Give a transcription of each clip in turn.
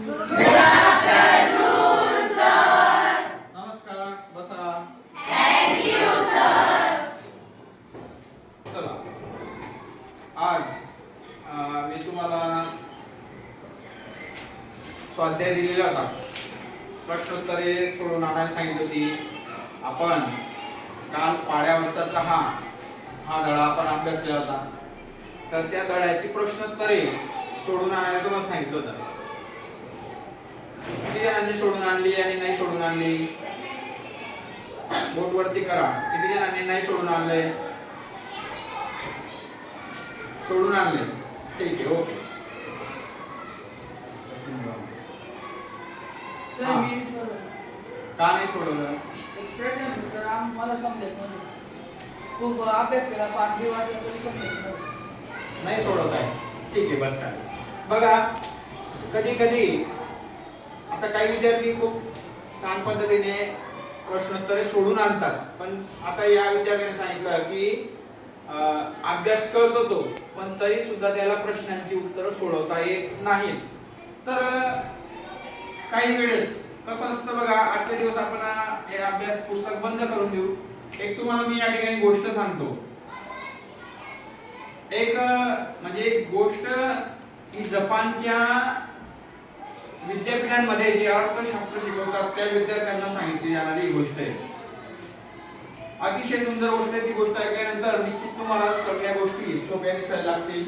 नमस्कार, बसा. चला, आज मी तुम्हाला स्वाध्याय दिलेला होता. प्रश्नोत्तरे सोडवून आणायला सांगितली होती. आपण काल पाड्यावरचा चहा हा धडा आपण अभ्यासलेला होता. तर त्या धड्याची प्रश्नोत्तरे सोडून आणायला तुम्हाला सांगितलं होतं. किती जणांनी सोडून आणली आणि नाही सोडून आणली? बोट वरती करा. किती जणांनी नाही सोडून आणले? सोडून आणले. ठीक आहे, ओके. का नाही सोडवलं? खूप अभ्यास केला, 5 वाजता तरी समजत नाही सोडवत आहे. ठीक आहे, बस काय. बघा, कधी कधी आता काही विद्यार्थी खूप छान पद्धतीने प्रश्नोत्तरे सोडून आणतात, पण आता या विद्यार्थ्यांनी सांगितलं की अभ्यास करतो तो, पण तरी सुद्धा त्याला प्रश्नांची उत्तरं सोडवता येत नाहीत. तर काही वेळेस कसं असतं बघा, आजच्या दिवस आपण हे अभ्यास पुस्तक बंद करून देऊ. एक तुम्हाला मी या ठिकाणी गोष्ट सांगतो. एक म्हणजे गोष्ट ही जपानच्या विद्यापीठांमध्ये जे अर्थशास्त्र शिकवतात त्या विद्यार्थ्यांना सांगितली जाणारी गोष्ट आहे. अतिशय सुंदर गोष्ट आहे. ती गोष्ट ऐकल्यानंतर निश्चित तुम्हाला सगळ्या गोष्टी सोप्या दिसायला लागतील.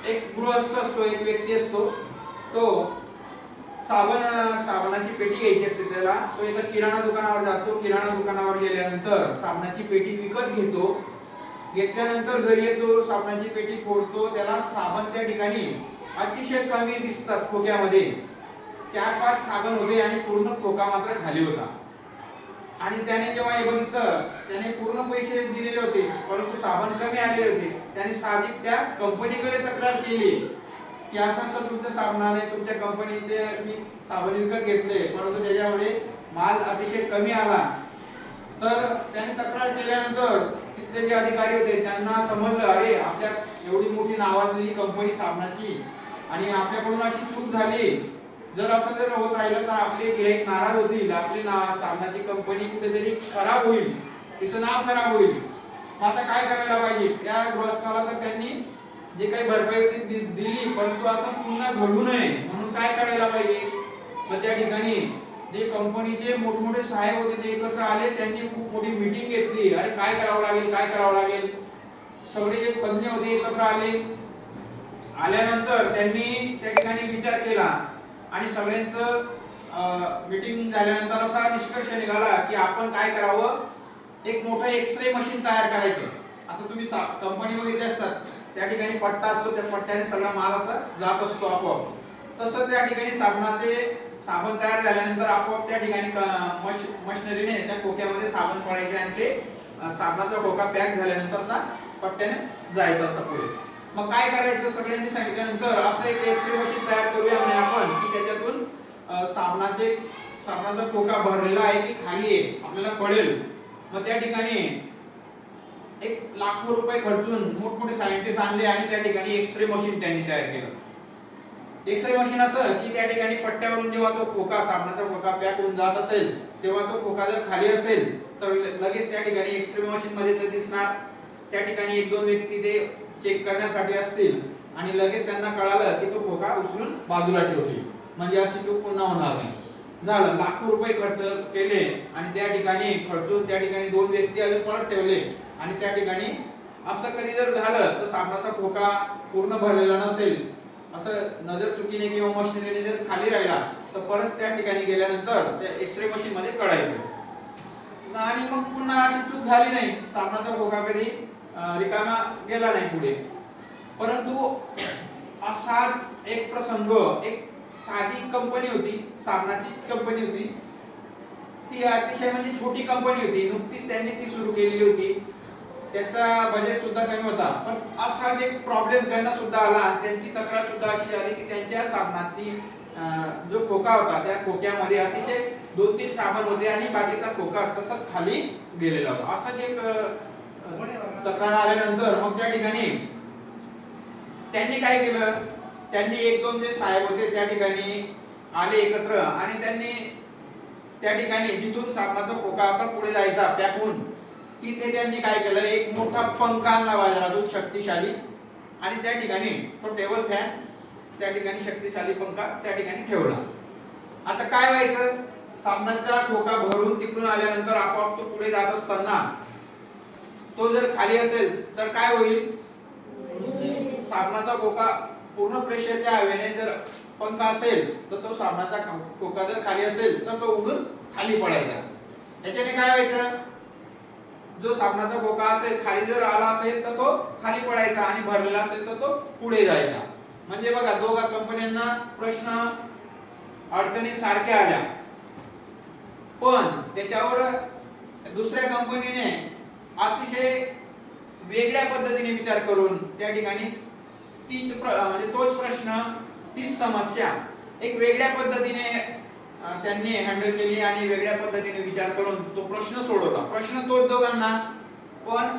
एक गृहस्थ असतो, एक व्यक्ती असतो. तो साबणाची पेटी घ्यायची असते त्याला. तो एका किराणा दुकानावर जातो. किराणा दुकानावर गेल्यानंतर साबणाची पेटी विकत घेतो. घेतल्यानंतर घरी येतो, साबणाची पेटी फोडतो. त्याला साबण त्या ठिकाणी अतिशय कमी दिसतात. खोक्यामध्ये 4-5 साबण होते आणि पूर्ण खोका मात्र खाली होता. आणि त्याने जेव्हा हे बघितलं, त्याने पूर्ण पैसे दिलेले होते परंतु साबण कमी आलेले होते. त्याने साहजिक त्या कंपनीकडे तक्रार केली की असं तुमच्या साबणाने, तुमच्या कंपनीचे मी साबण विकत घेतले परंतु त्याच्यामध्ये माल अतिशय कमी आला. तर त्याने तक्रार केल्यानंतर तिथले जे अधिकारी होते त्यांना समजलं, अरे आपल्या एवढी मोठी नावाजलेली कंपनी साबणाची आणि आपल्याकडून अशी चूक झाली. जर असं जर होत राहिलं तर आपले गिराईक नाराज होतील, आपली साबणाची कंपनी कुठेतरी खराब होईल, तिचं नाव खराब होईल. मग आता काय करायला पाहिजे? त्या गृहस्थाला तर त्यांनी जे काही भरपाई होती दिली, परंतु असं पुन्हा घडू नये म्हणून काय करायला पाहिजे? मग त्या ठिकाणी जे कंपनीचे मोठमोठे साहेब होते ते एकत्र आले. त्यांनी खूप मोठी मीटिंग घेतली. अरे काय करावं लागेल, काय करावं लागेल. सगळे जे तज्ञ होते एकत्र आले. आल्यानंतर त्यांनी त्या ठिकाणी विचार केला आणि सगळ्यांचं मीटिंग झाल्यानंतर असा निष्कर्ष निघाला की आपण काय करावं, एक मोठं एक्सरे मशीन तयार करायचं. आता तुम्ही कंपनी बघितली असतात, त्या ठिकाणी पट्टा असतो, त्या पट्ट्याने सगळा माल असा जात असतो आपोआप. तसं त्या ठिकाणी साबण तयार झाल्यानंतर आपोआप त्या ठिकाणी मशिनरीने त्या खोक्यामध्ये साबण पडायचे आणि ते साबणाचा खोका पॅक झाल्यानंतर असा पट्ट्याने जायचं असं पुढे. मग काय करायचं? सगळ्यांनी सांगितल्यानंतर असं एक एक्सरे मशीन तयार करूया म्हणे आपण की त्याच्यातून साबणाचा खोका भरलेला आहे की खाली आहे आपल्याला कळेल. मग त्या ठिकाणी 1 लाख रुपये खर्चून मोठमोठे सायंटिस्ट आणले आणि त्या ठिकाणी एक्सरे मशीन त्यांनी तयार केलं. एक्सरे मशीन असं की त्या ठिकाणी पट्ट्यावरून जेव्हा तो खोका, साबणाचा खोका पॅक होऊन जात असेल तेव्हा तो खोका जर खाली असेल तर लगेच त्या ठिकाणी एक्सरे मशीन मध्ये ते दिसणार. त्या ठिकाणी 1-2 व्यक्ती ते चेक करण्यासाठी असतील आणि लगेच त्यांना कळालं की तो खोका उचलून बाजूला ठेवतील, म्हणजे अशी चूक पुन्हा होणार नाही. झालं. लाखो रुपये खर्च केले आणि त्या ठिकाणी खर्चून त्या ठिकाणी 2 व्यक्ती अजून परत ठेवले आणि त्या ठिकाणी असं कधी जर झालं तर साबणाचा खोका पूर्ण भरलेला नसेल, असं नजर चुकीने किंवा मशिनरीने जर खाली राहिला तर परत त्या ठिकाणी गेल्यानंतर त्या एक्सरे मशीन मध्ये कळायचं. आणि मग पुन्हा अशी चूक झाली नाही, साबणाचा खोका कधी रिकामा गेला नाही पुढे. परंतु असा एक प्रसंग, एक साधी कंपनी होती, साबणाचीच कंपनी होती. ती अतिशय म्हणजे छोटी कंपनी होती, नुकतीच त्यांनी ती सुरू केलेली होती. त्याचा बजेट सुद्धा कमी होता. पण असा एक प्रॉब्लेम त्यांना सुद्धा आला आणि त्यांची तक्रार सुद्धा अशी झाली की त्यांच्या साबणाची जो खोका होता त्या खोक्यामध्ये अतिशय 2-3 साबण होते आणि बाकीचा खोका तसाच खाली गेलेला होता. असा एक तक्रार आल्यानंतर मग त्या ठिकाणी त्यांनी काय केलं, त्यांनी एक दोन जे साहेब होते त्या ठिकाणी आले एकत्र आणि त्यांनी त्या ठिकाणी जिथून साबणाचा खोका असा पुढे जायचा पॅकून, तिथे त्यांनी काय केलं, एक मोठा पंखा आणला बाजारातून शक्तिशाली आणि त्या ठिकाणी तो टेबल फॅन त्या ठिकाणी शक्तिशाली पंखा त्या ठिकाणी ठेवला. आता काय व्हायचं, साबणाचा खोका भरून तिकडून आल्यानंतर आपोआप तो पुढे जात असताना तो जर खाली असेल तर काय होईल, साबणाचा खोका पूर्ण प्रेशरच्या हवेने जर पंखा असेल तर तो साबणाचा खोका जर खाली असेल तर तो उडून खाली पडायचा. याच्याने काय व्हायचं, जो साबणाचा खोका असेल खाली जर आला असेल तर तो खाली पडायचा आणि भरलेला असेल तर तो पुढे जायचा. म्हणजे बघा दोघा कंपन्यांना प्रश्न अडचणी सारख्या आल्या, पण त्याच्यावर दुसऱ्या कंपनीने अतिशय वेगळ्या पद्धतीने विचार करून त्या ठिकाणी म्हणजे तोच प्रश्न, तीच समस्या एक वेगळ्या पद्धतीने त्यांनी हँडल केली आणि वेगळ्या पद्धतीने विचार करून तो प्रश्न सोडवला. प्रश्न तोच दोघांना, पण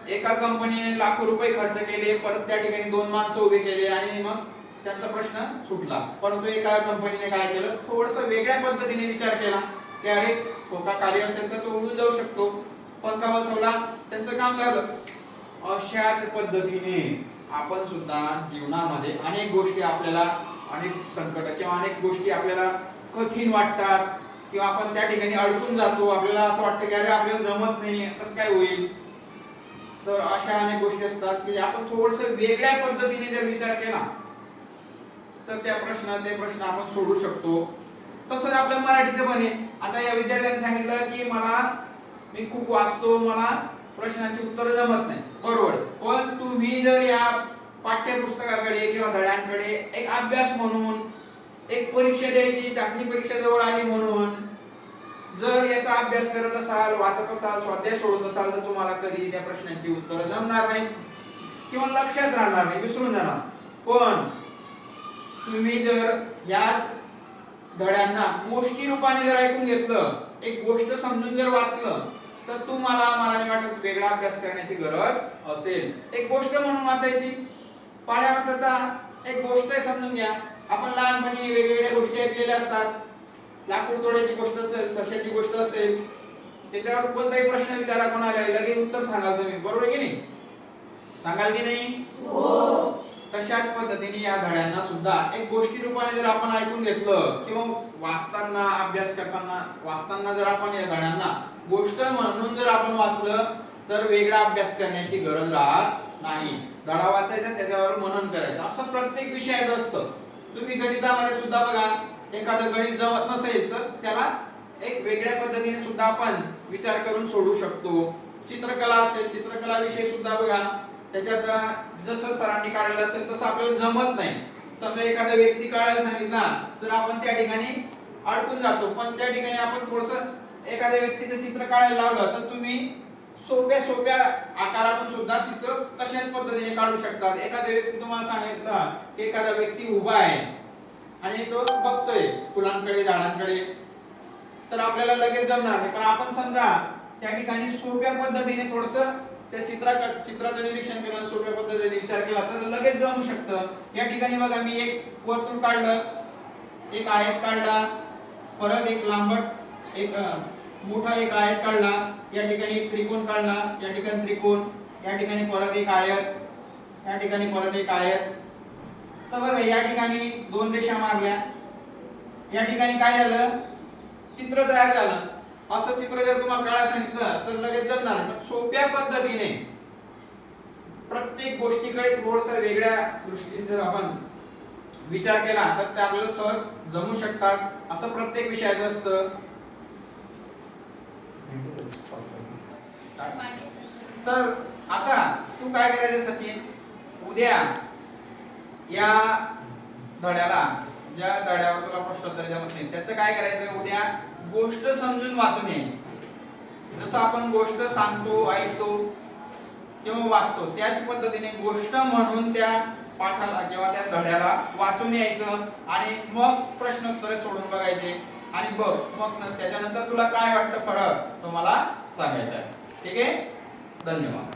एका कंपनीने लाखो रुपये खर्च केले, परत त्या ठिकाणी दोन माणसं उभे केले आणि मग त्यांचा प्रश्न सुटला. परंतु एका कंपनीने काय केलं, थोडंसं वेगळ्या पद्धतीने विचार केला की अरे खोका खाली असेल तर तो उडून जाऊ शकतो, पंखा बसवला, त्यांचं काम झालं. अशाच पद्धतीने आपण सुद्धा जीवनामध्ये अनेक गोष्टी आपल्याला, अनेक संकट किंवा अनेक गोष्टी आपल्याला कठीण वाटतात किंवा आपण त्या ठिकाणी अडकून जातो, आपल्याला असं वाटतं की अरे आपल्याला जमत नाही, कसं काय होईल. तर अशा अनेक गोष्टी असतात की आपण थोडंसं वेगळ्या पद्धतीने जर विचार केला तर ते प्रश्न आपण सोडू शकतो. तसंच आपल्या मराठीचं पण आहे. आता या विद्यार्थ्यांनी सांगितलं की मी खूप वाचतो, मला प्रश्नांची उत्तर जमत नाही, बरोबर. पण तुम्ही जर या पाठ्यपुस्तकाकडे किंवा धड्यांकडे एक अभ्यास म्हणून, एक परीक्षा द्यायची, चाचणी परीक्षा जवळ आली म्हणून जर याचा अभ्यास करत असाल, वाचत असाल, स्वाध्याय सोडत असाल तर तुम्हाला कधी त्या प्रश्नांची उत्तरं जमणार नाही किंवा लक्षात राहणार नाही, विसरून जाणार. पण तुम्ही जर या धड्यांना गोष्टी रूपाने जर ऐकून घेतलं, एक गोष्ट समजून जर वाचलं तर तुम्हाला, मला नाही वाटत वेगळा अभ्यास करण्याची गरज असेल. एक गोष्ट म्हणून वाचायची, पाण्यावरचा एक गोष्ट समजून घ्या. आपण लहानपणी वेगवेगळ्या गोष्टी ऐकलेल्या असतात, लाकूड तोड्याची गोष्ट असेल, सश्याची गोष्ट असेल, त्याच्यावर कोणताही प्रश्न विचारा कोणाला, लगेच उत्तर सांगाल तुम्ही, बरोबर की नाही, सांगाल की नाही? हो. तशाच पद्धतीने या धड्यांना सुद्धा एक गोष्टी रूपाने जर आपण ऐकून घेतलं किंवा वाचताना, अभ्यास करताना, वाचताना जर आपण या धड्यांना गोष्ट म्हणून जर आपण वाचलं तर वेगळा अभ्यास करण्याची गरज राहत नाही. धडा वाचायचा, त्याच्यावर मनन करायचं, असं प्रत्येक विषयाचं असतं. तुम्ही गणितामध्ये सुद्धा बघा, एखादं गणित जमत नसेल तर त्याला एक वेगळ्या पद्धतीने सुद्धा आपण विचार करून सोडू शकतो. चित्रकला असेल, चित्रकला विषय सुद्धा बघा, त्याच्यात जसं सरांनी काढलेलं असेल तसं आपल्याला जमत नाही. समजा एखादा व्यक्ती काढायला सांगितला तर आपण त्या ठिकाणी अडकून जातो, पण त्या ठिकाणी आपण थोडंसं एखाद्या व्यक्तीचं चित्र काढायला लावलं तर तुम्ही सोप्या आकारातून सुद्धा चित्र तशाच पद्धतीने काढू शकतात. एखादा व्यक्ती तुम्हाला सांगितलं की एखादा व्यक्ती उभा आहे आणि तो बघतोय फुलांकडे, झाडांकडे, तर आपल्याला लगेच जमणार नाही. पण आपण समजा त्या ठिकाणी सोप्या पद्धतीने थोडंसं त्या चित्राचं निरीक्षण केलं, सोप्या पद्धतीने विचार केला तर लगेच जमू शकतं. या ठिकाणी बघा, मी एक वर्तुळ काढलं, एक आयत काढला, परत एक लांबट, एक मोठा एक आयत काढला, या ठिकाणी एक त्रिकोण काढला, या ठिकाणी त्रिकोण, या ठिकाणी परत एक आयत, या ठिकाणी परत एक आयत. तर बघा या ठिकाणी दोन रेषा मारल्या, या ठिकाणी काय झालं, चित्र तयार झालं. असं चित्र जर तुम्हाला काढायला सांगितलं तर लगेच जमणार नाही. पण सोप्या पद्धतीने प्रत्येक गोष्टीकडे थोडंसं वेगळ्या दृष्टीने जर आपण विचार केला तर ते आपल्याला सहज जमू शकतात. असं प्रत्येक विषयाचं असतं. तर आता तू काय करायचं सचिन, उद्या या धड्याला, ज्या धड्यावर तुला प्रश्नोत्तर जमत नाही त्याचं काय करायचं, उद्या गोष्ट समजून वाचून यायची. जसं आपण गोष्ट सांगतो, ऐकतो किंवा वाचतो त्याच पद्धतीने गोष्ट म्हणून त्या पाठाला किंवा त्या धड्याला वाचून यायचं आणि मग प्रश्नोत्तरे सोडून बघायचे आणि बघ मग त्याच्यानंतर तुला काय वाटतं फरक तो मला सांगायचा आहे. ठीक आहे, धन्यवाद.